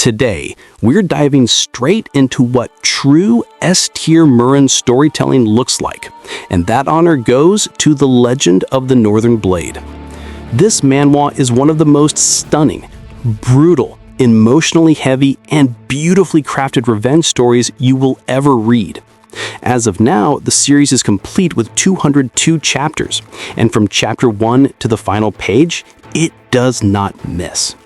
Today, we're diving straight into what true S-tier Murim storytelling looks like, and that honor goes to the Legend of the Northern Blade. This manhwa is one of the most stunning, brutal, emotionally heavy, and beautifully crafted revenge stories you will ever read. As of now, the series is complete with 202 chapters, and from chapter 1 to the final page, it does not miss.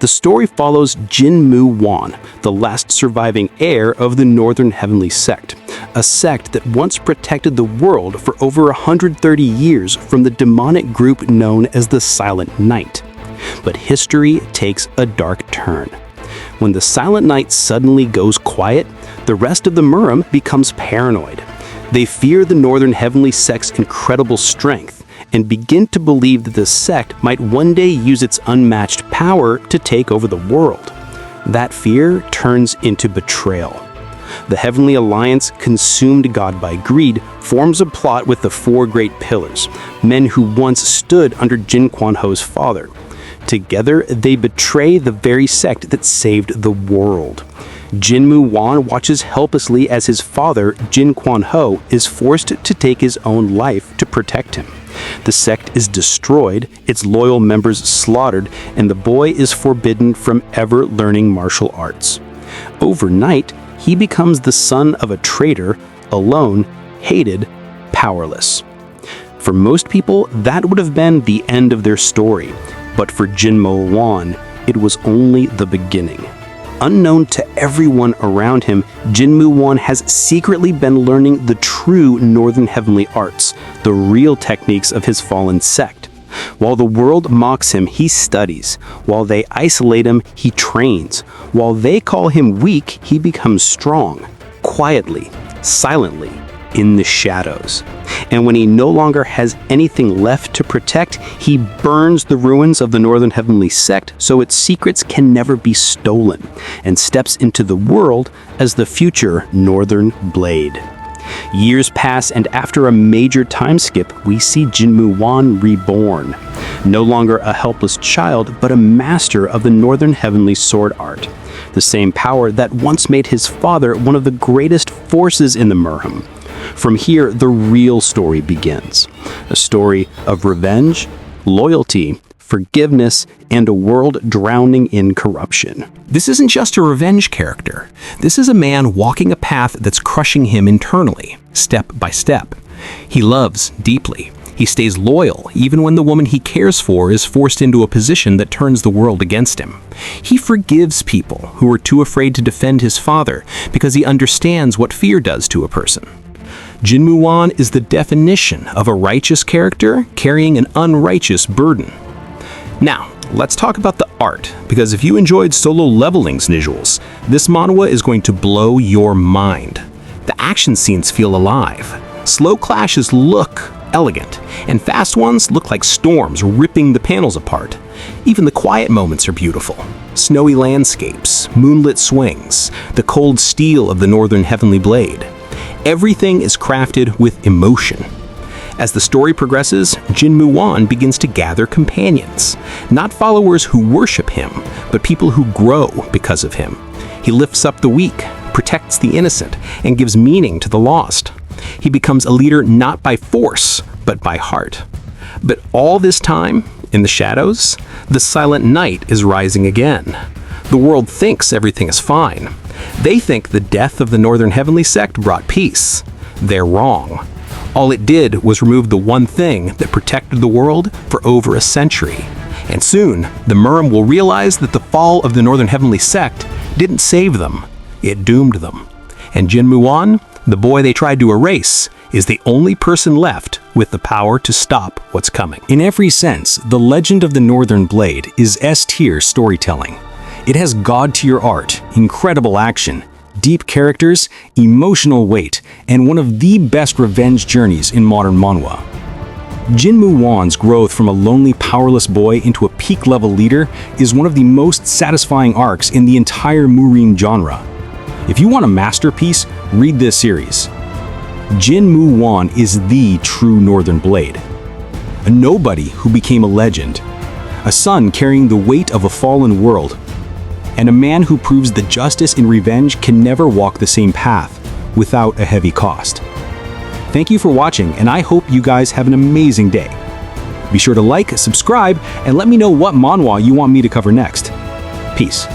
The story follows Jin Mu-Won, the last surviving heir of the Northern Heavenly Sect, a sect that once protected the world for over 130 years from the demonic group known as the Silent Knight. But history takes a dark turn. When the Silent Knight suddenly goes quiet, the rest of the Murim becomes paranoid. They fear the Northern Heavenly Sect's incredible strength and begin to believe that the sect might one day use its unmatched power to take over the world. That fear turns into betrayal. The Heavenly Alliance, consumed God by greed, forms a plot with the four great pillars, men who once stood under Jin Quanho's father. Together, they betray the very sect that saved the world. Jin Mu-Won watches helplessly as his father, Jin Quanho, is forced to take his own life to protect him. The sect is destroyed, its loyal members slaughtered, and the boy is forbidden from ever learning martial arts. Overnight, he becomes the son of a traitor, alone, hated, powerless. For most people, that would have been the end of their story, but for Jin Mu-Won, it was only the beginning. Unknown to everyone around him, Jin Mu-Won has secretly been learning the true Northern Heavenly arts, the real techniques of his fallen sect. While the world mocks him, he studies. While they isolate him, he trains. While they call him weak, he becomes strong. Quietly, silently, in the shadows. And when he no longer has anything left to protect, he burns the ruins of the Northern Heavenly Sect so its secrets can never be stolen, and steps into the world as the future Northern Blade. Years pass, and after a major time skip, we see Jin Mu-Won reborn. No longer a helpless child, but a master of the Northern Heavenly sword art. The same power that once made his father one of the greatest forces in the Murim. From here, the real story begins. A story of revenge, loyalty, forgiveness, and a world drowning in corruption. This isn't just a revenge character. This is a man walking a path that's crushing him internally, step by step. He loves deeply. He stays loyal even when the woman he cares for is forced into a position that turns the world against him. He forgives people who are too afraid to defend his father because he understands what fear does to a person. Jin Mu-Won is the definition of a righteous character carrying an unrighteous burden. Now, let's talk about the art, because if you enjoyed Solo Leveling's visuals, this manhwa is going to blow your mind. The action scenes feel alive. Slow clashes look elegant, and fast ones look like storms ripping the panels apart. Even the quiet moments are beautiful. Snowy landscapes, moonlit swings, the cold steel of the Northern Heavenly Blade. Everything is crafted with emotion. As the story progresses, Jin Mu-Won begins to gather companions. Not followers who worship him, but people who grow because of him. He lifts up the weak, protects the innocent, and gives meaning to the lost. He becomes a leader not by force, but by heart. But all this time, in the shadows, the Silent Knight is rising again. The world thinks everything is fine. They think the death of the Northern Heavenly Sect brought peace. They're wrong. All it did was remove the one thing that protected the world for over a century. And soon, the Murim will realize that the fall of the Northern Heavenly Sect didn't save them, it doomed them. And Jin Mu-Won, the boy they tried to erase, is the only person left with the power to stop what's coming. In every sense, the Legend of the Northern Blade is S-tier storytelling. It has God-tier art, incredible action, deep characters, emotional weight, and one of the best revenge journeys in modern manhwa. Jin Mu-Won's growth from a lonely, powerless boy into a peak-level leader is one of the most satisfying arcs in the entire Murim genre. If you want a masterpiece, read this series. Jin Mu-Won is the true Northern Blade. A nobody who became a legend. A son carrying the weight of a fallen world. And a man who proves that justice and revenge can never walk the same path without a heavy cost. Thank you for watching, and I hope you guys have an amazing day. Be sure to like, subscribe, and let me know what manhwa you want me to cover next. Peace.